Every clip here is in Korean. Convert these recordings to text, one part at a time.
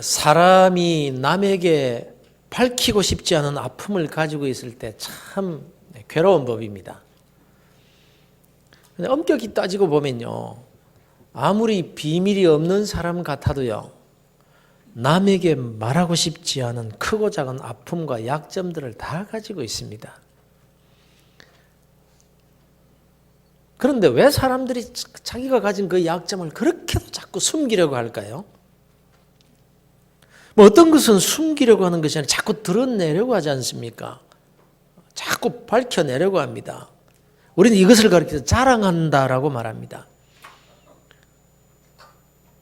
사람이 남에게 밝히고 싶지 않은 아픔을 가지고 있을 때 참 괴로운 법입니다. 근데 엄격히 따지고 보면요, 아무리 비밀이 없는 사람 같아도요, 남에게 말하고 싶지 않은 크고 작은 아픔과 약점들을 다 가지고 있습니다. 그런데 왜 사람들이 자기가 가진 그 약점을 그렇게도 자꾸 숨기려고 할까요? 뭐 어떤 것은 숨기려고 하는 것이 아니라 자꾸 드러내려고 하지 않습니까? 자꾸 밝혀내려고 합니다. 우리는 이것을 가리켜서 자랑한다라고 말합니다.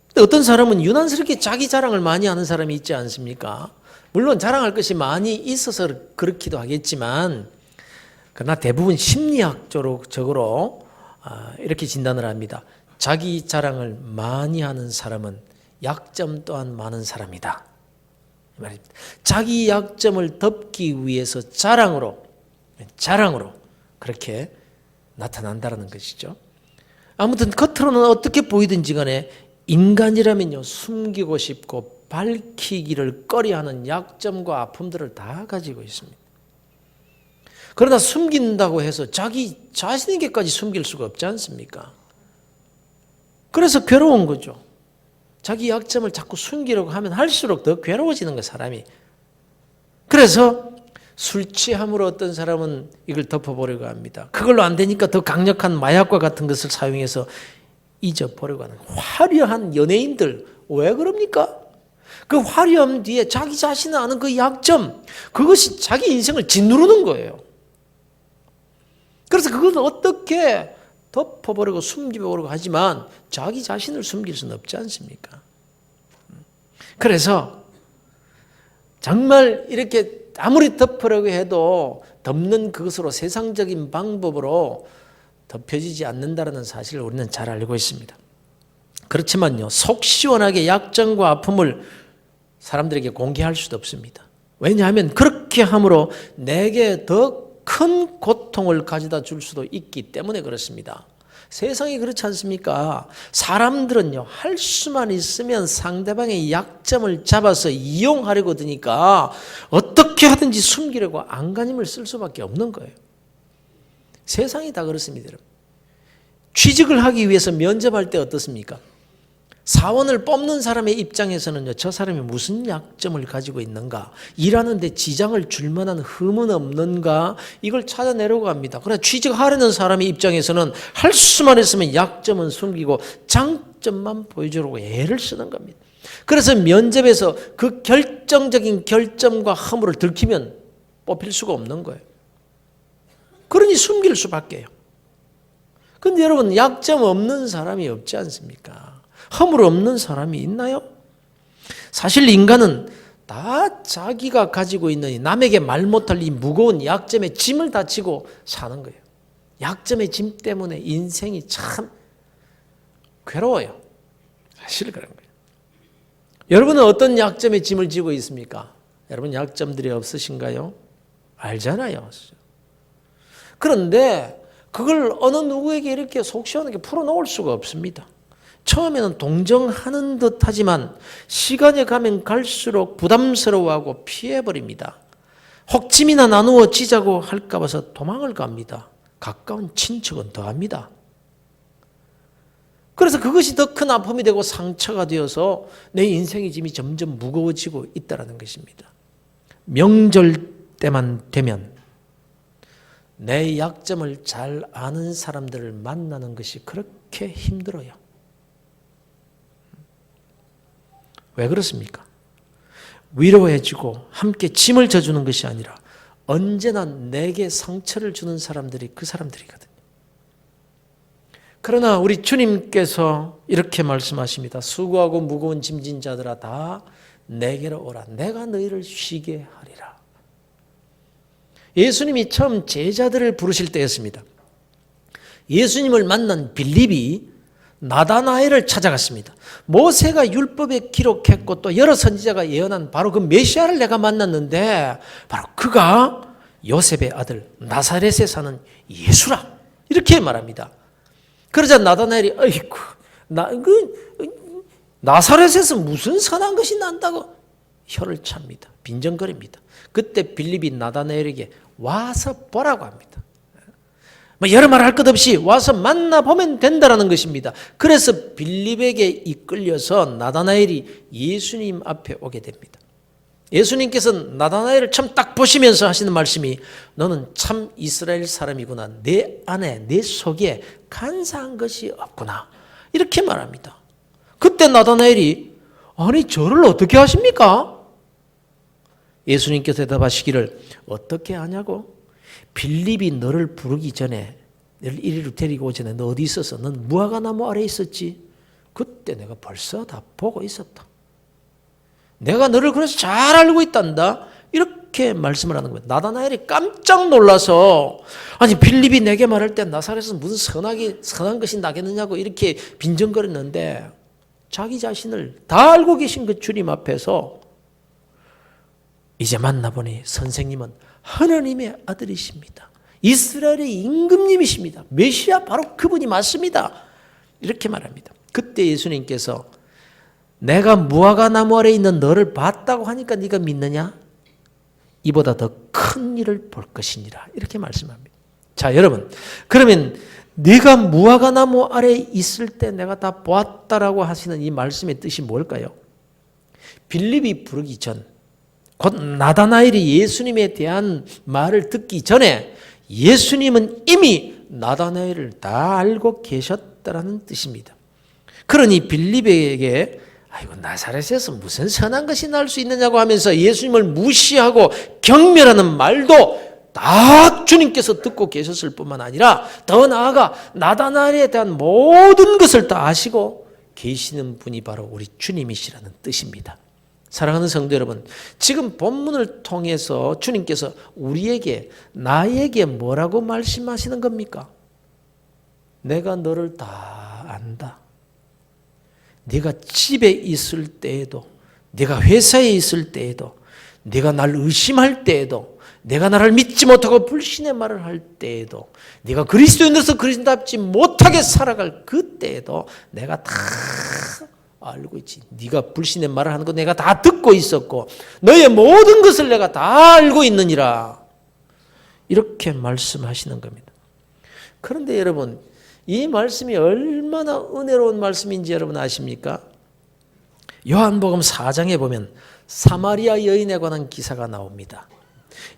근데 어떤 사람은 유난스럽게 자기 자랑을 많이 하는 사람이 있지 않습니까? 물론 자랑할 것이 많이 있어서 그렇기도 하겠지만, 그러나 대부분 심리학적으로 이렇게 진단을 합니다. 자기 자랑을 많이 하는 사람은 약점 또한 많은 사람이다. 말입니다. 자기 약점을 덮기 위해서 자랑으로 그렇게 나타난다는 것이죠. 아무튼 겉으로는 어떻게 보이든지 간에 인간이라면요, 숨기고 싶고 밝히기를 꺼려하는 약점과 아픔들을 다 가지고 있습니다. 그러나 숨긴다고 해서 자기 자신에게까지 숨길 수가 없지 않습니까? 그래서 괴로운 거죠. 자기 약점을 자꾸 숨기려고 하면 할수록 더 괴로워지는 거예요, 사람이. 그래서 술 취함으로 어떤 사람은 이걸 덮어보려고 합니다. 그걸로 안 되니까 더 강력한 마약과 같은 것을 사용해서 잊어보려고 하는 화려한 연예인들, 왜 그럽니까? 그 화려함 뒤에 자기 자신을 아는 그 약점, 그것이 자기 인생을 짓누르는 거예요. 그래서 그것을 어떻게 덮어보려고 숨기려고 하지만 자기 자신을 숨길 수는 없지 않습니까? 그래서 정말 이렇게 아무리 덮으려고 해도 덮는 그것으로 세상적인 방법으로 덮여지지 않는다는 사실을 우리는 잘 알고 있습니다. 그렇지만요, 속 시원하게 약점과 아픔을 사람들에게 공개할 수도 없습니다. 왜냐하면 그렇게 함으로 내게 더 큰 고통을 가져다 줄 수도 있기 때문에 그렇습니다. 세상이 그렇지 않습니까? 사람들은요, 할 수만 있으면 상대방의 약점을 잡아서 이용하려고 드니까 어떻게 하든지 숨기려고 안간힘을 쓸 수밖에 없는 거예요. 세상이 다 그렇습니다, 여러분. 취직을 하기 위해서 면접할 때 어떻습니까? 사원을 뽑는 사람의 입장에서는요, 저 사람이 무슨 약점을 가지고 있는가, 일하는데 지장을 줄 만한 흠은 없는가, 이걸 찾아내려고 합니다. 그러나 취직하려는 사람의 입장에서는 할 수만 있으면 약점은 숨기고 장점만 보여주려고 애를 쓰는 겁니다. 그래서 면접에서 그 결정적인 결점과 허물을 들키면 뽑힐 수가 없는 거예요. 그러니 숨길 수밖에요. 그런데 여러분, 약점 없는 사람이 없지 않습니까? 허물 없는 사람이 있나요? 사실 인간은 다 자기가 가지고 있는 남에게 말 못할 이 무거운 약점의 짐을 다 지고 사는 거예요. 약점의 짐 때문에 인생이 참 괴로워요. 사실 그런 거예요. 여러분은 어떤 약점의 짐을 지고 있습니까? 여러분 약점들이 없으신가요? 알잖아요. 그런데 그걸 어느 누구에게 이렇게 속 시원하게 풀어놓을 수가 없습니다. 처음에는 동정하는 듯 하지만 시간이 가면 갈수록 부담스러워하고 피해버립니다. 혹 짐이나 나누어 지자고 할까 봐서 도망을 갑니다. 가까운 친척은 더 합니다. 그래서 그것이 더 큰 아픔이 되고 상처가 되어서 내 인생의 짐이 점점 무거워지고 있다는 것입니다. 명절 때만 되면 내 약점을 잘 아는 사람들을 만나는 것이 그렇게 힘들어요. 왜 그렇습니까? 위로해주고 함께 짐을 져주는 것이 아니라 언제나 내게 상처를 주는 사람들이 그 사람들이거든요. 그러나 우리 주님께서 이렇게 말씀하십니다. 수고하고 무거운 짐진 자들아 다 내게로 오라. 내가 너희를 쉬게 하리라. 예수님이 처음 제자들을 부르실 때였습니다. 예수님을 만난 빌립이 나다나엘을 찾아갔습니다. 모세가 율법에 기록했고 또 여러 선지자가 예언한 바로 그 메시아를 내가 만났는데 바로 그가 요셉의 아들 나사렛에 사는 예수라 이렇게 말합니다. 그러자 나다나엘이 어이구 나사렛에서 무슨 선한 것이 난다고 혀를 찹니다. 빈정거립니다. 그때 빌립이 나다나엘에게 와서 보라고 합니다. 여러 말 할 것 없이 와서 만나보면 된다는 것입니다. 그래서 빌립에게 이끌려서 나다나엘이 예수님 앞에 오게 됩니다. 예수님께서 나다나엘을 처음 딱 보시면서 하시는 말씀이 너는 참 이스라엘 사람이구나. 내 안에 내 속에 간사한 것이 없구나. 이렇게 말합니다. 그때 나다나엘이 아니 저를 어떻게 하십니까? 예수님께서 대답하시기를 어떻게 하냐고? 빌립이 너를 부르기 전에 너를 이리로 데리고 오기 전에 너 어디 있었어? 넌 무화과나무 아래에 있었지? 그때 내가 벌써 다 보고 있었다. 내가 너를 그래서 잘 알고 있단다. 이렇게 말씀을 하는 거예요. 나다나엘이 깜짝 놀라서 아니 빌립이 내게 말할 때 나사렛에서 무슨 선한 것이 나겠느냐고 이렇게 빈정거렸는데 자기 자신을 다 알고 계신 그 주님 앞에서 이제 만나보니 선생님은 하나님의 아들이십니다. 이스라엘의 임금님이십니다. 메시아 바로 그분이 맞습니다. 이렇게 말합니다. 그때 예수님께서 내가 무화과나무 아래에 있는 너를 봤다고 하니까 네가 믿느냐? 이보다 더 큰 일을 볼 것이니라. 이렇게 말씀합니다. 자, 여러분, 그러면 네가 무화과나무 아래에 있을 때 내가 다 보았다라고 하시는 이 말씀의 뜻이 뭘까요? 빌립이 부르기 전, 곧 나다나엘이 예수님에 대한 말을 듣기 전에 예수님은 이미 나다나엘을 다 알고 계셨다라는 뜻입니다. 그러니 빌립에게 아이고 나사렛에서 무슨 선한 것이 날 수 있느냐고 하면서 예수님을 무시하고 경멸하는 말도 다 주님께서 듣고 계셨을 뿐만 아니라 더 나아가 나다나엘에 대한 모든 것을 다 아시고 계시는 분이 바로 우리 주님이시라는 뜻입니다. 사랑하는 성도 여러분, 지금 본문을 통해서 주님께서 우리에게 나에게 뭐라고 말씀하시는 겁니까? 내가 너를 다 안다. 네가 집에 있을 때에도, 네가 회사에 있을 때에도, 네가 날 의심할 때에도, 내가 나를 믿지 못하고 불신의 말을 할 때에도, 네가 그리스도인으로서 그리스도답지 못하게 살아갈 그때에도 내가 다 알고 있지. 네가 불신의 말을 하는 거 내가 다 듣고 있었고 너의 모든 것을 내가 다 알고 있느니라. 이렇게 말씀하시는 겁니다. 그런데 여러분, 이 말씀이 얼마나 은혜로운 말씀인지 여러분 아십니까? 요한복음 4장에 보면 사마리아 여인에 관한 기사가 나옵니다.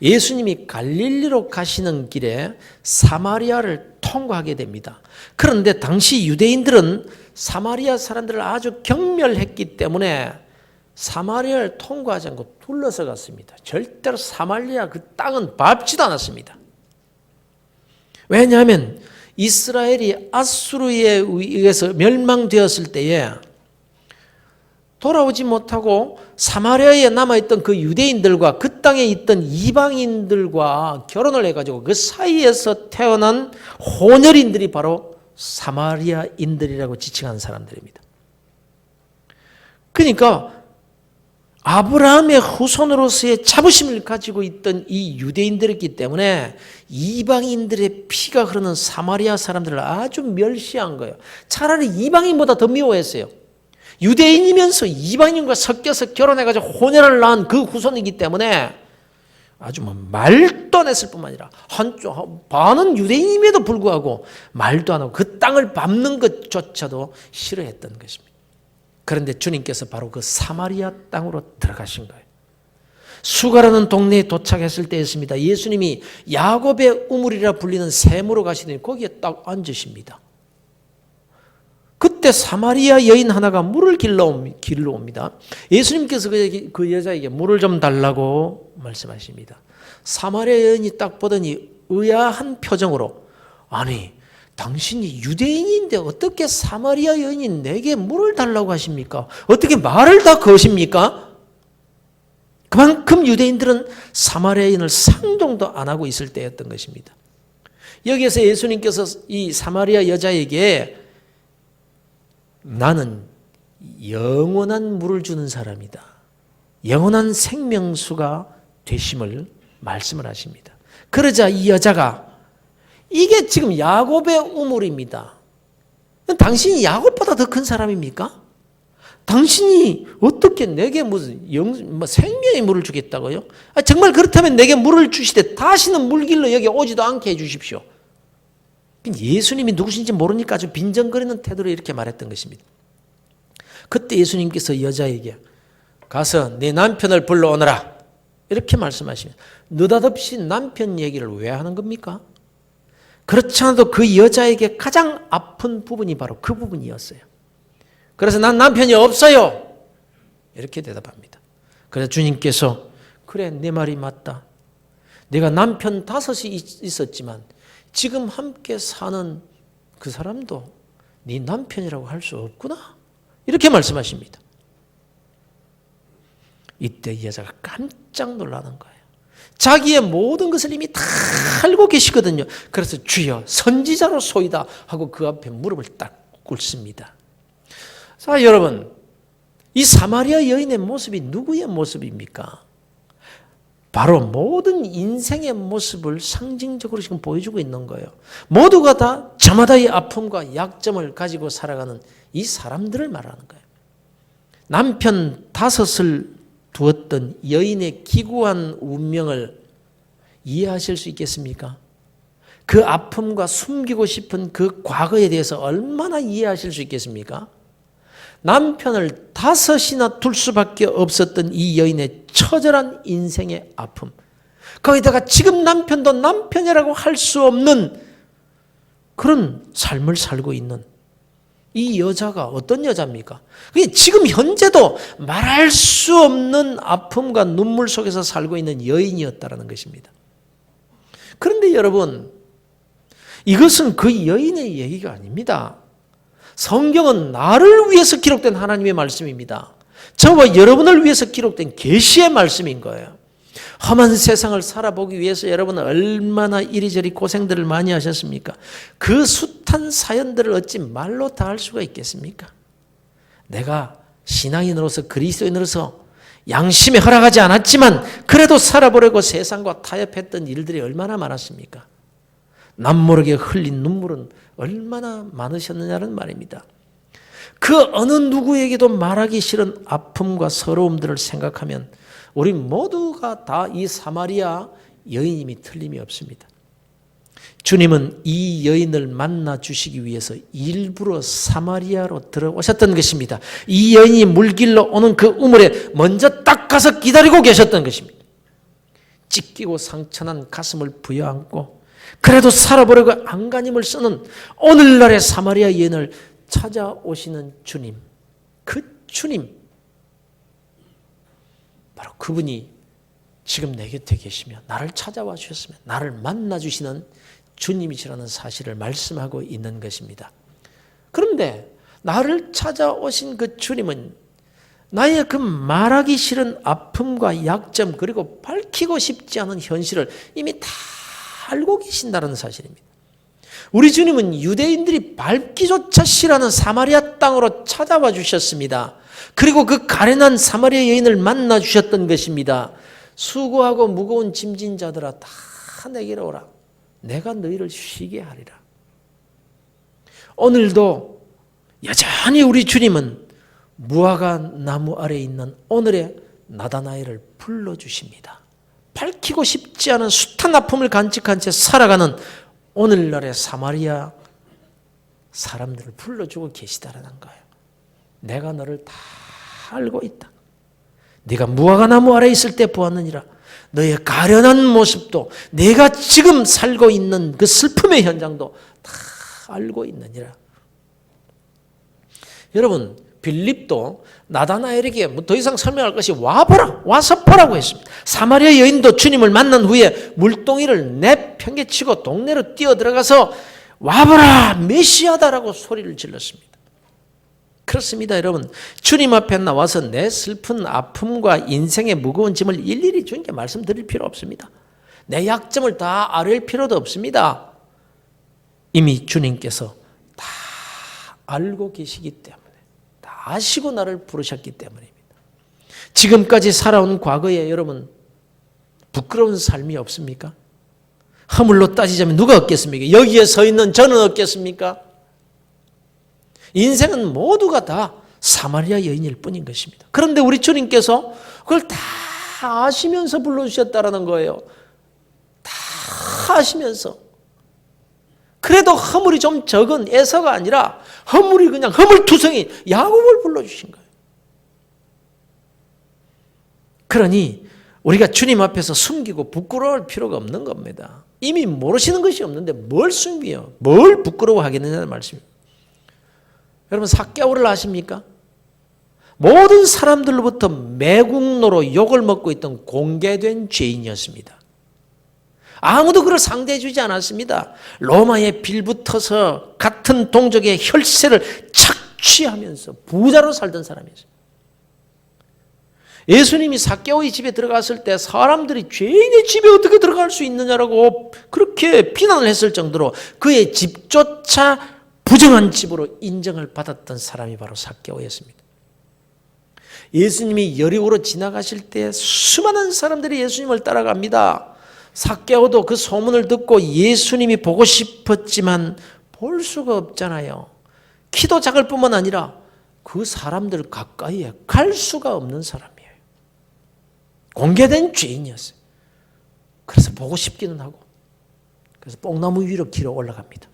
예수님이 갈릴리로 가시는 길에 사마리아를 통과하게 됩니다. 그런데 당시 유대인들은 사마리아 사람들을 아주 경멸했기 때문에 사마리아를 통과하지 않고 둘러서 갔습니다. 절대로 사마리아 그 땅은 밟지도 않았습니다. 왜냐하면 이스라엘이 아수르에 의해서 멸망되었을 때에 돌아오지 못하고 사마리아에 남아있던 그 유대인들과 그 땅에 있던 이방인들과 결혼을 해가지고 그 사이에서 태어난 혼혈인들이 바로 사마리아인들이라고 지칭하는 사람들입니다. 그러니까 아브라함의 후손으로서의 자부심을 가지고 있던 이 유대인들이기 때문에 이방인들의 피가 흐르는 사마리아 사람들을 아주 멸시한 거예요. 차라리 이방인보다 더 미워했어요. 유대인이면서 이방인과 섞여서 결혼해가지고 혼혈을 낳은 그 후손이기 때문에 아주 말도 안 했을 뿐만 아니라 한쪽 반은 유대인임에도 불구하고 말도 안 하고 그 땅을 밟는 것조차도 싫어했던 것입니다. 그런데 주님께서 바로 그 사마리아 땅으로 들어가신 거예요. 수가라는 동네에 도착했을 때였습니다. 예수님이 야곱의 우물이라 불리는 샘으로 가시더니 거기에 딱 앉으십니다. 그때 사마리아 여인 하나가 물을 길러 옵니다. 예수님께서 그 여자에게 물을 좀 달라고 말씀하십니다. 사마리아 여인이 딱 보더니 의아한 표정으로 아니 당신이 유대인인데 어떻게 사마리아 여인이 내게 물을 달라고 하십니까? 어떻게 말을 다 거십니까? 그만큼 유대인들은 사마리아인을 상종도 안 하고 있을 때였던 것입니다. 여기에서 예수님께서 이 사마리아 여자에게 나는 영원한 물을 주는 사람이다. 영원한 생명수가 되심을 말씀을 하십니다. 그러자 이 여자가 이게 지금 야곱의 우물입니다. 당신이 야곱보다 더 큰 사람입니까? 당신이 어떻게 내게 무슨 생명의 물을 주겠다고요? 정말 그렇다면 내게 물을 주시되 다시는 물길로 여기 오지도 않게 해주십시오. 예수님이 누구신지 모르니까 아주 빈정거리는 태도로 이렇게 말했던 것입니다. 그때 예수님께서 여자에게 가서 네 남편을 불러오너라 이렇게 말씀하시면 느닷없이 남편 얘기를 왜 하는 겁니까? 그렇지 않아도 그 여자에게 가장 아픈 부분이 바로 그 부분이었어요. 그래서 난 남편이 없어요 이렇게 대답합니다. 그래서 주님께서 그래 내 말이 맞다. 내가 남편 5이 있었지만 지금 함께 사는 그 사람도 네 남편이라고 할 수 없구나 이렇게 말씀하십니다. 이때 여자가 깜짝 놀라는 거예요. 자기의 모든 것을 이미 다 알고 계시거든요. 그래서 주여 선지자로 소이다 하고 그 앞에 무릎을 딱 꿇습니다. 자, 여러분, 이 사마리아 여인의 모습이 누구의 모습입니까? 바로 모든 인생의 모습을 상징적으로 지금 보여주고 있는 거예요. 모두가 다 저마다의 아픔과 약점을 가지고 살아가는 이 사람들을 말하는 거예요. 남편 5을 두었던 여인의 기구한 운명을 이해하실 수 있겠습니까? 그 아픔과 숨기고 싶은 그 과거에 대해서 얼마나 이해하실 수 있겠습니까? 남편을 5이나 둘 수밖에 없었던 이 여인의 처절한 인생의 아픔, 거기다가 지금 남편도 남편이라고 할 수 없는 그런 삶을 살고 있는 이 여자가 어떤 여자입니까? 그게 지금 현재도 말할 수 없는 아픔과 눈물 속에서 살고 있는 여인이었다는 것입니다. 그런데 여러분, 이것은 그 여인의 얘기가 아닙니다. 성경은 나를 위해서 기록된 하나님의 말씀입니다. 저와 여러분을 위해서 기록된 계시의 말씀인 거예요. 험한 세상을 살아보기 위해서 여러분은 얼마나 이리저리 고생들을 많이 하셨습니까? 그 숱한 사연들을 어찌 말로 다 할 수가 있겠습니까? 내가 신앙인으로서 그리스도인으로서 양심에 허락하지 않았지만 그래도 살아보려고 세상과 타협했던 일들이 얼마나 많았습니까? 남모르게 흘린 눈물은 얼마나 많으셨느냐는 말입니다. 그 어느 누구에게도 말하기 싫은 아픔과 서러움들을 생각하면 우리 모두가 다 이 사마리아 여인임이 틀림이 없습니다. 주님은 이 여인을 만나 주시기 위해서 일부러 사마리아로 들어오셨던 것입니다. 이 여인이 물길로 오는 그 우물에 먼저 딱 가서 기다리고 계셨던 것입니다. 찢기고 상처난 가슴을 부여안고 그래도 살아보려고 안간힘을 쓰는 오늘날의 사마리아 여인을 찾아오시는 주님, 그 주님, 바로 그분이 지금 내 곁에 계시며 나를 찾아와 주셨으며 나를 만나 주시는 주님이시라는 사실을 말씀하고 있는 것입니다. 그런데 나를 찾아오신 그 주님은 나의 그 말하기 싫은 아픔과 약점 그리고 밝히고 싶지 않은 현실을 이미 다 알고 계신다는 사실입니다. 우리 주님은 유대인들이 밟기조차 싫어하는 사마리아 땅으로 찾아와 주셨습니다. 그리고 그 가련한 사마리아 여인을 만나 주셨던 것입니다. 수고하고 무거운 짐진 자들아 다 내게로 오라. 내가 너희를 쉬게 하리라. 오늘도 여전히 우리 주님은 무화과 나무 아래에 있는 오늘의 나다나엘을 불러주십니다. 밝히고 싶지 않은 숱한 아픔을 간직한 채 살아가는 오늘날의 사마리아 사람들을 불러주고 계시다라는 거예요. 내가 너를 다 알고 있다. 네가 무화과 나무 아래에 있을 때 보았느니라. 너의 가련한 모습도 내가 지금 살고 있는 그 슬픔의 현장도 다 알고 있느니라. 여러분, 빌립도 나다나엘에게 뭐 더 이상 설명할 것이 와보라, 와서 보라고 했습니다. 사마리아 여인도 주님을 만난 후에 물동이를 내팽개치고 동네로 뛰어들어가서 와보라, 메시아다라고 소리를 질렀습니다. 그렇습니다, 여러분. 주님 앞에 나와서 내 슬픈 아픔과 인생의 무거운 짐을 일일이 주님께 말씀드릴 필요 없습니다. 내 약점을 다 알을 필요도 없습니다. 이미 주님께서 다 알고 계시기 때문에, 다 아시고 나를 부르셨기 때문입니다. 지금까지 살아온 과거에 여러분 부끄러운 삶이 없습니까? 허물로 따지자면 누가 없겠습니까? 여기에 서 있는 저는 없겠습니까? 인생은 모두가 다 사마리아 여인일 뿐인 것입니다. 그런데 우리 주님께서 그걸 다 아시면서 불러주셨다라는 거예요. 다 아시면서. 그래도 허물이 좀 적은 에서가 아니라 허물이 그냥 허물투성인 야곱을 불러주신 거예요. 그러니 우리가 주님 앞에서 숨기고 부끄러워할 필요가 없는 겁니다. 이미 모르시는 것이 없는데 뭘 숨겨요? 뭘 부끄러워하겠느냐는 말씀입니다. 여러분 삭개오를 아십니까? 모든 사람들로부터 매국노로 욕을 먹고 있던 공개된 죄인이었습니다. 아무도 그를 상대해 주지 않았습니다. 로마에 빌붙어서 같은 동족의 혈세를 착취하면서 부자로 살던 사람이었어요. 예수님이 삭개오의 집에 들어갔을 때 사람들이 죄인의 집에 어떻게 들어갈 수 있느냐라고 그렇게 비난을 했을 정도로 그의 집조차 부정한 집으로 인정을 받았던 사람이 바로 삭개오였습니다. 예수님이 여리고로 지나가실 때 수많은 사람들이 예수님을 따라갑니다. 삭개오도 그 소문을 듣고 예수님이 보고 싶었지만 볼 수가 없잖아요. 키도 작을 뿐만 아니라 그 사람들 가까이에 갈 수가 없는 사람이에요. 공개된 죄인이었어요. 그래서 보고 싶기는 하고 그래서 뽕나무 위로 길어 올라갑니다.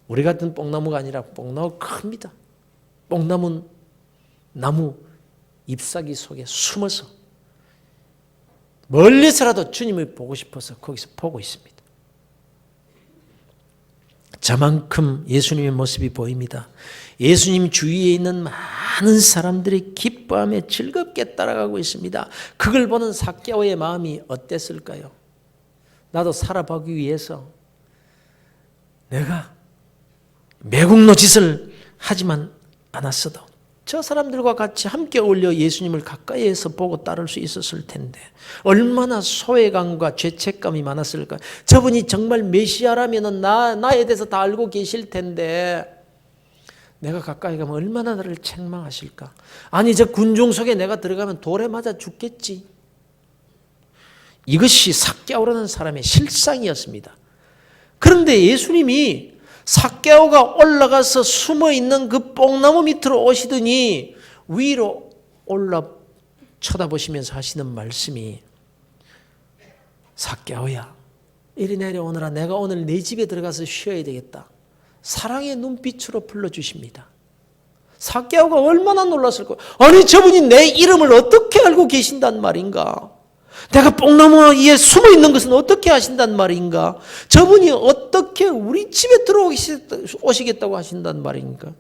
우리 같은 뽕나무가 아니라 뽕나무 큽니다. 뽕나무는 나무 잎사귀 속에 숨어서 멀리서라도 주님을 보고 싶어서 거기서 보고 있습니다. 저만큼 예수님의 모습이 보입니다. 예수님 주위에 있는 많은 사람들이 기뻐하며 즐겁게 따라가고 있습니다. 그걸 보는 삭개오의 마음이 어땠을까요? 나도 살아보기 위해서 내가 매국노 짓을 하지만 않았어도 저 사람들과 같이 함께 어울려 예수님을 가까이에서 보고 따를 수 있었을 텐데 얼마나 소외감과 죄책감이 많았을까. 저분이 정말 메시아라면 나에 대해서 다 알고 계실 텐데 내가 가까이 가면 얼마나 나를 책망하실까. 아니 저 군중 속에 내가 들어가면 돌에 맞아 죽겠지. 이것이 삭개오라는 사람의 실상이었습니다. 그런데 예수님이 삭개오가 올라가서 숨어있는 그 뽕나무 밑으로 오시더니 위로 올라 쳐다보시면서 하시는 말씀이 삭개오야 이리 내려오너라. 내가 오늘 내 집에 들어가서 쉬어야 되겠다. 사랑의 눈빛으로 불러주십니다. 삭개오가 얼마나 놀랐을까. 아니 저분이 내 이름을 어떻게 알고 계신단 말인가. 내가 뽕나무 위에 숨어 있는 것은 어떻게 하신단 말인가? 저분이 어떻게 우리 집에 들어오시겠다고 하신단 말인가?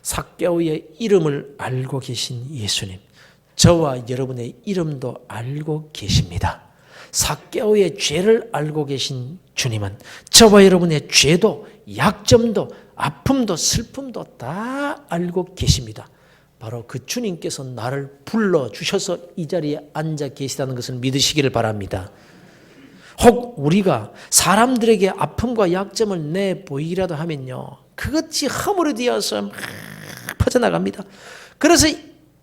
삭개오의 이름을 알고 계신 예수님, 저와 여러분의 이름도 알고 계십니다. 삭개오의 죄를 알고 계신 주님은 저와 여러분의 죄도 약점도 아픔도 슬픔도 다 알고 계십니다. 바로 그 주님께서 나를 불러주셔서 이 자리에 앉아 계시다는 것을 믿으시기를 바랍니다. 혹 우리가 사람들에게 아픔과 약점을 내보이기라도 하면요, 그것이 허물이 되어서 막 퍼져나갑니다. 그래서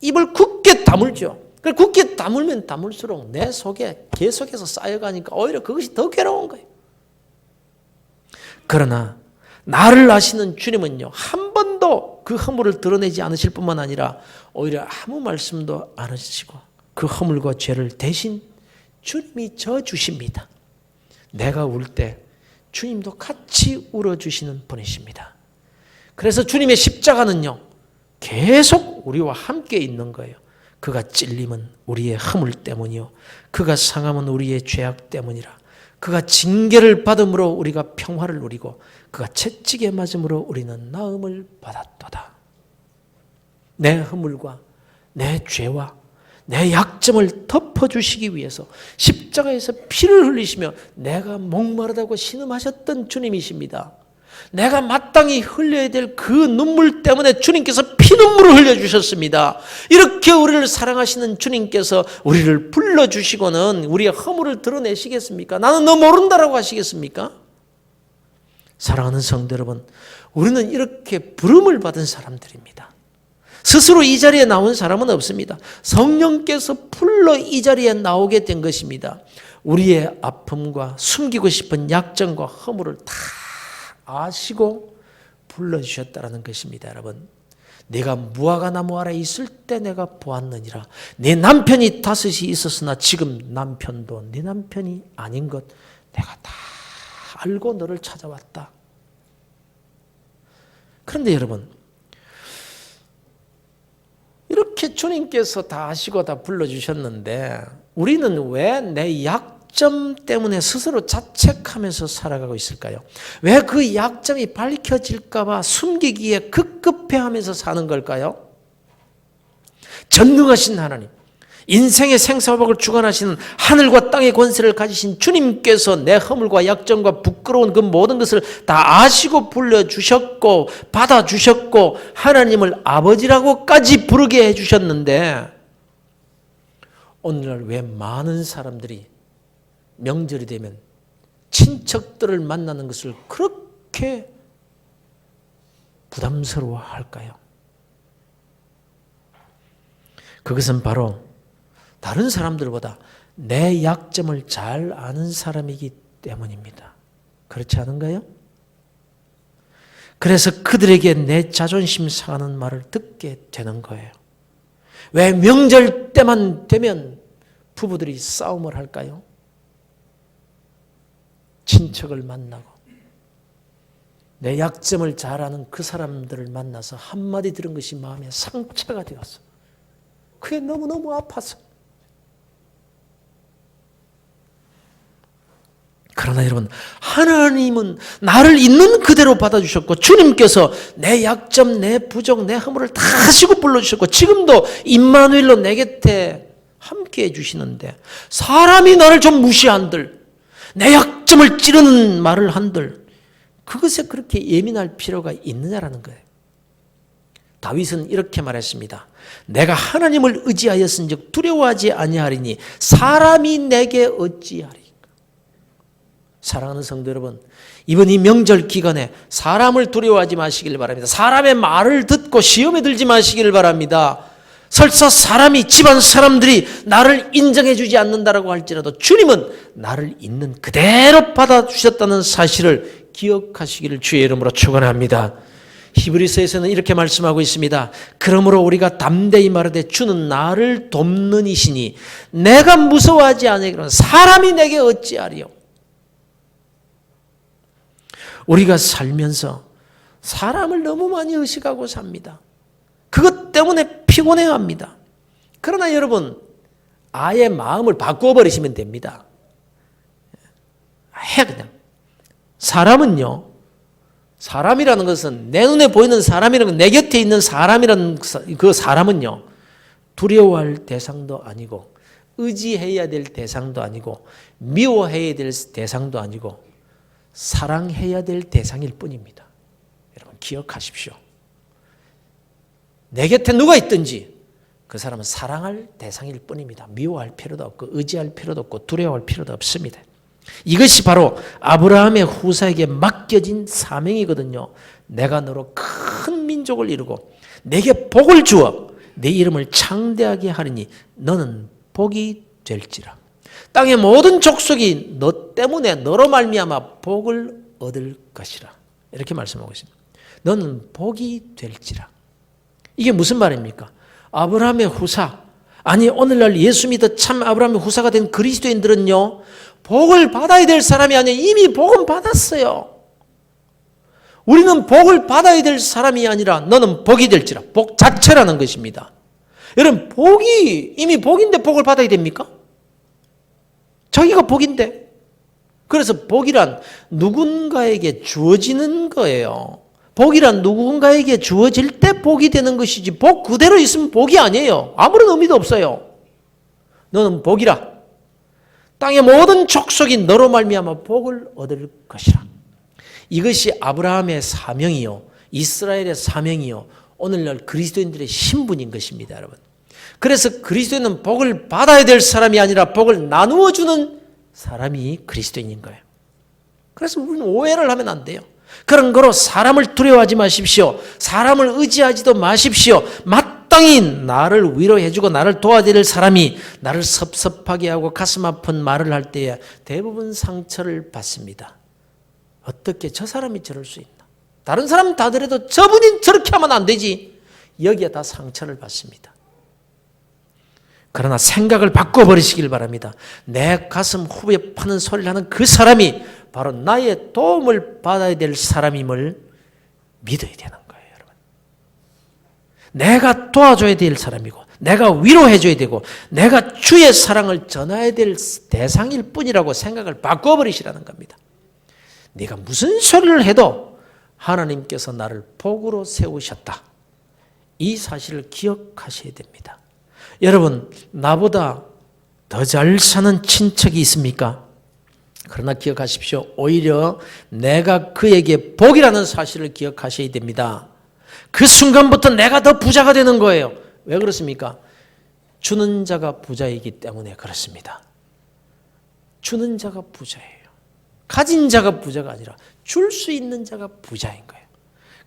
입을 굳게 다물죠. 굳게 다물면 다물수록 내 속에 계속해서 쌓여가니까 오히려 그것이 더 괴로운 거예요. 그러나 나를 아시는 주님은요, 한 번도 그 허물을 드러내지 않으실 뿐만 아니라 오히려 아무 말씀도 안 하시고 그 허물과 죄를 대신 주님이 져주십니다. 내가 울 때 주님도 같이 울어주시는 분이십니다. 그래서 주님의 십자가는요, 계속 우리와 함께 있는 거예요. 그가 찔림은 우리의 허물 때문이요, 그가 상함은 우리의 죄악 때문이라. 그가 징계를 받음으로 우리가 평화를 누리고 그가 채찍에 맞음으로 우리는 나음을 받았도다. 내 허물과 내 죄와 내 약점을 덮어주시기 위해서 십자가에서 피를 흘리시며 내가 목마르다고 신음하셨던 주님이십니다. 내가 마땅히 흘려야 될 그 눈물 때문에 주님께서 피눈물을 흘려주셨습니다. 이렇게 우리를 사랑하시는 주님께서 우리를 불러주시고는 우리의 허물을 드러내시겠습니까? 나는 너 모른다라고 하시겠습니까? 사랑하는 성도 여러분, 우리는 이렇게 부름을 받은 사람들입니다. 스스로 이 자리에 나온 사람은 없습니다. 성령께서 불러 이 자리에 나오게 된 것입니다. 우리의 아픔과 숨기고 싶은 약점과 허물을 다 아시고 불러주셨다는 것입니다. 여러분, 내가 무화과나무 아래 있을 때 내가 보았느니라. 내 남편이 다섯이 있었으나 지금 남편도 내 남편이 아닌 것 내가 다 알고 너를 찾아왔다. 그런데 여러분, 이렇게 주님께서 다 아시고 다 불러주셨는데 우리는 왜 내 약점 때문에 스스로 자책하면서 살아가고 있을까요? 왜 그 약점이 밝혀질까 봐 숨기기에 급급해하면서 사는 걸까요? 전능하신 하나님, 인생의 생사화복을 주관하시는 하늘과 땅의 권세를 가지신 주님께서 내 허물과 약점과 부끄러운 그 모든 것을 다 아시고 불러주셨고 받아주셨고 하나님을 아버지라고까지 부르게 해주셨는데 오늘날 왜 많은 사람들이 명절이 되면 친척들을 만나는 것을 그렇게 부담스러워할까요? 그것은 바로 다른 사람들보다 내 약점을 잘 아는 사람이기 때문입니다. 그렇지 않은가요? 그래서 그들에게 내 자존심 상하는 말을 듣게 되는 거예요. 왜 명절 때만 되면 부부들이 싸움을 할까요? 친척을 만나고 내 약점을 잘 아는 그 사람들을 만나서 한마디 들은 것이 마음에 상처가 되었어. 그게 너무너무 아파서. 그러나 여러분, 하나님은 나를 있는 그대로 받아주셨고 주님께서 내 약점, 내 부족, 내 허물을 다 하시고 불러주셨고 지금도 임마누엘로 내 곁에 함께 해주시는데 사람이 나를 좀 무시한들, 내 약점을 찌르는 말을 한들 그것에 그렇게 예민할 필요가 있느냐라는 거예요. 다윗은 이렇게 말했습니다. 내가 하나님을 의지하였은즉 두려워하지 아니하리니 사람이 내게 어찌하리. 사랑하는 성도 여러분, 이번 이 명절 기간에 사람을 두려워하지 마시길 바랍니다. 사람의 말을 듣고 시험에 들지 마시길 바랍니다. 설사 사람이, 집안 사람들이 나를 인정해 주지 않는다라고 할지라도 주님은 나를 있는 그대로 받아주셨다는 사실을 기억하시기를 주의 이름으로 축원합니다. 히브리서에서는 이렇게 말씀하고 있습니다. 그러므로 우리가 담대히 말하되 주는 나를 돕는 이시니 내가 무서워하지 아니하기로는 사람이 내게 어찌하리요. 우리가 살면서 사람을 너무 많이 의식하고 삽니다. 그것 때문에 피곤해합니다. 그러나 여러분, 아예 마음을 바꿔버리시면 됩니다. 그냥. 사람은요, 사람이라는 것은 내 눈에 보이는 사람이라는 건 내 곁에 있는 사람이라는 그 사람은요, 두려워할 대상도 아니고 의지해야 될 대상도 아니고 미워해야 될 대상도 아니고 사랑해야 될 대상일 뿐입니다. 여러분 기억하십시오. 내 곁에 누가 있든지 그 사람은 사랑할 대상일 뿐입니다. 미워할 필요도 없고 의지할 필요도 없고 두려워할 필요도 없습니다. 이것이 바로 아브라함의 후사에게 맡겨진 사명이거든요. 내가 너로 큰 민족을 이루고 내게 복을 주어 내 이름을 창대하게 하리니 너는 복이 될지라. 땅의 모든 족속이 너 때문에 너로 말미암아 복을 얻을 것이라. 이렇게 말씀하고 있습니다. 너는 복이 될지라. 이게 무슨 말입니까? 아브라함의 후사, 아니 오늘날 예수 믿어 참 아브라함의 후사가 된 그리스도인들은요, 복을 받아야 될 사람이 아니라 이미 복은 받았어요. 우리는 복을 받아야 될 사람이 아니라 너는 복이 될지라. 복 자체라는 것입니다. 여러분 복이 이미 복인데 복을 받아야 됩니까? 자기가 복인데. 그래서 복이란 누군가에게 주어지는 거예요. 복이란 누군가에게 주어질 때 복이 되는 것이지 복 그대로 있으면 복이 아니에요. 아무런 의미도 없어요. 너는 복이라. 땅의 모든 족속이 너로 말미암아 복을 얻을 것이라. 이것이 아브라함의 사명이요, 이스라엘의 사명이요, 오늘날 그리스도인들의 신분인 것입니다, 여러분. 그래서 그리스도인은 복을 받아야 될 사람이 아니라 복을 나누어 주는 사람이 그리스도인인 거예요. 그래서 우리는 오해를 하면 안 돼요. 그런 거로 사람을 두려워하지 마십시오. 사람을 의지하지도 마십시오. 마땅히 나를 위로해주고 나를 도와줄 사람이 나를 섭섭하게 하고 가슴 아픈 말을 할 때에 대부분 상처를 받습니다. 어떻게 저 사람이 저럴 수 있나? 다른 사람 다 그래도 저분이 저렇게 하면 안 되지. 여기에 다 상처를 받습니다. 그러나 생각을 바꿔버리시길 바랍니다. 내 가슴 후에 파는 소리를 하는 그 사람이 바로 나의 도움을 받아야 될 사람임을 믿어야 되는 거예요, 여러분. 내가 도와줘야 될 사람이고, 내가 위로해줘야 되고, 내가 주의 사랑을 전해야 될 대상일 뿐이라고 생각을 바꿔버리시라는 겁니다. 네가 무슨 소리를 해도 하나님께서 나를 복으로 세우셨다. 이 사실을 기억하셔야 됩니다. 여러분, 나보다 더 잘 사는 친척이 있습니까? 그러나 기억하십시오. 오히려 내가 그에게 복이라는 사실을 기억하셔야 됩니다. 그 순간부터 내가 더 부자가 되는 거예요. 왜 그렇습니까? 주는 자가 부자이기 때문에 그렇습니다. 주는 자가 부자예요. 가진 자가 부자가 아니라 줄 수 있는 자가 부자인 거예요.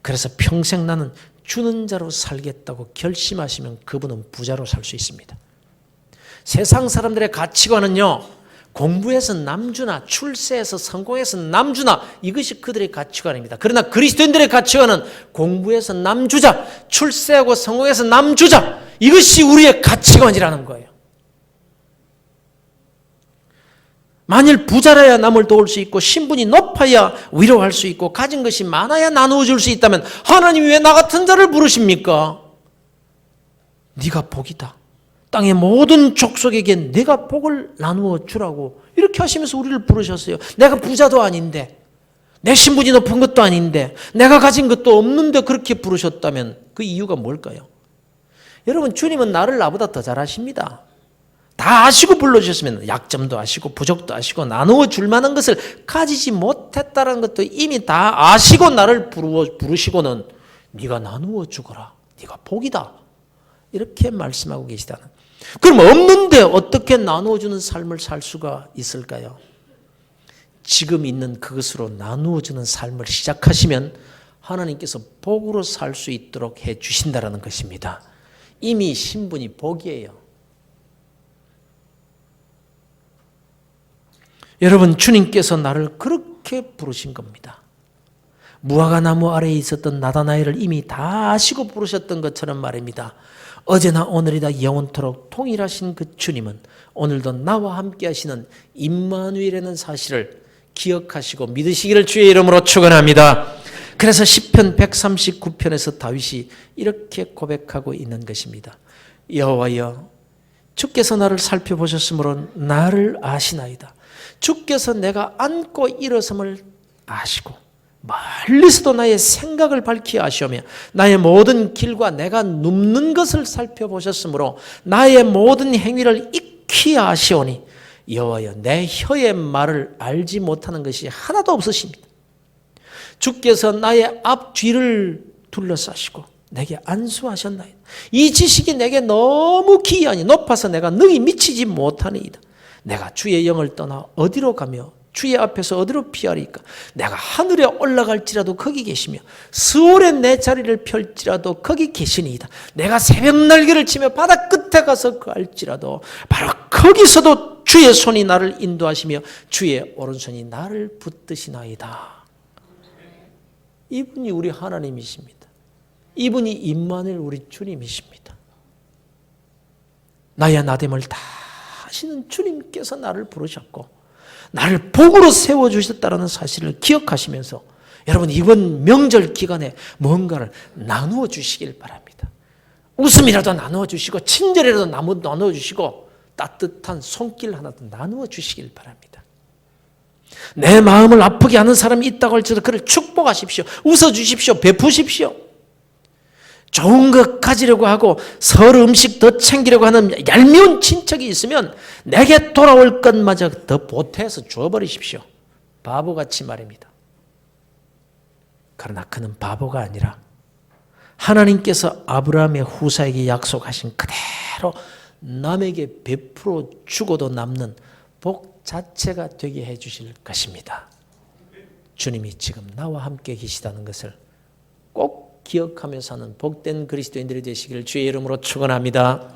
그래서 평생 나는 주는 자로 살겠다고 결심하시면 그분은 부자로 살 수 있습니다. 세상 사람들의 가치관은요, 공부해서 남주나 출세해서 성공해서 남주나 이것이 그들의 가치관입니다. 그러나 그리스도인들의 가치관은 공부해서 남주자, 출세하고 성공해서 남주자, 이것이 우리의 가치관이라는 거예요. 만일 부자라야 남을 도울 수 있고 신분이 높아야 위로할 수 있고 가진 것이 많아야 나누어 줄 수 있다면 하나님이 왜 나 같은 자를 부르십니까? 네가 복이다. 땅의 모든 족속에게 내가 복을 나누어 주라고 이렇게 하시면서 우리를 부르셨어요. 내가 부자도 아닌데, 내 신분이 높은 것도 아닌데, 내가 가진 것도 없는데 그렇게 부르셨다면 그 이유가 뭘까요? 여러분, 주님은 나를 나보다 더 잘 아십니다. 다 아시고 불러주셨으면 약점도 아시고 부족도 아시고 나누어 줄 만한 것을 가지지 못했다는 것도 이미 다 아시고 나를 부르시고는 네가 나누어 주거라. 네가 복이다. 이렇게 말씀하고 계시다는. 그럼 없는데 어떻게 나누어 주는 삶을 살 수가 있을까요? 지금 있는 그것으로 나누어 주는 삶을 시작하시면 하나님께서 복으로 살 수 있도록 해 주신다는 것입니다. 이미 신분이 복이에요. 여러분, 주님께서 나를 그렇게 부르신 겁니다. 무화과 나무 아래에 있었던 나다나엘을 이미 다 아시고 부르셨던 것처럼 말입니다. 어제나 오늘이다 영원토록 통일하신 그 주님은 오늘도 나와 함께 하시는 임마누엘이라는 사실을 기억하시고 믿으시기를 주의 이름으로 축원합니다. 그래서 시편 139편에서 다윗이 이렇게 고백하고 있는 것입니다. 여호와여, 주께서 나를 살펴보셨으므로 나를 아시나이다. 주께서 내가 앉고 일어섬을 아시고 멀리서도 나의 생각을 밝히 아시오며 나의 모든 길과 내가 눕는 것을 살펴보셨으므로 나의 모든 행위를 익히 아시오니 여호와여, 내 혀의 말을 알지 못하는 것이 하나도 없으십니다. 주께서 나의 앞뒤를 둘러싸시고 내게 안수하셨나이다. 이 지식이 내게 너무 기이하니 높아서 내가 능히 미치지 못하니이다. 내가 주의 영을 떠나 어디로 가며 주의 앞에서 어디로 피하리까? 내가 하늘에 올라갈지라도 거기 계시며 스올에 내 자리를 펼지라도 거기 계시니이다. 내가 새벽 날개를 치며 바다 끝에 가서 거할지라도 바로 거기서도 주의 손이 나를 인도하시며 주의 오른손이 나를 붙드시나이다. 이분이 우리 하나님이십니다. 이분이 임마누엘 우리 주님이십니다. 나의 나됨을 다 하시는 주님께서 나를 부르셨고 나를 복으로 세워주셨다는 사실을 기억하시면서 여러분, 이번 명절 기간에 뭔가를 나누어 주시길 바랍니다. 웃음이라도 나누어 주시고 친절이라도 나누어 주시고 따뜻한 손길 하나도 나누어 주시길 바랍니다. 내 마음을 아프게 하는 사람이 있다고 할지라도 그를 축복하십시오. 웃어주십시오. 베푸십시오. 좋은 것 가지려고 하고 서로 음식 더 챙기려고 하는 얄미운 친척이 있으면 내게 돌아올 것마저 더 보태서 주어버리십시오. 바보같이 말입니다. 그러나 그는 바보가 아니라 하나님께서 아브라함의 후사에게 약속하신 그대로 남에게 베풀어 주고도 남는 복 자체가 되게 해 주실 것입니다. 주님이 지금 나와 함께 계시다는 것을 꼭 기억하며 사는 복된 그리스도인들이 되시기를 주의 이름으로 축원합니다.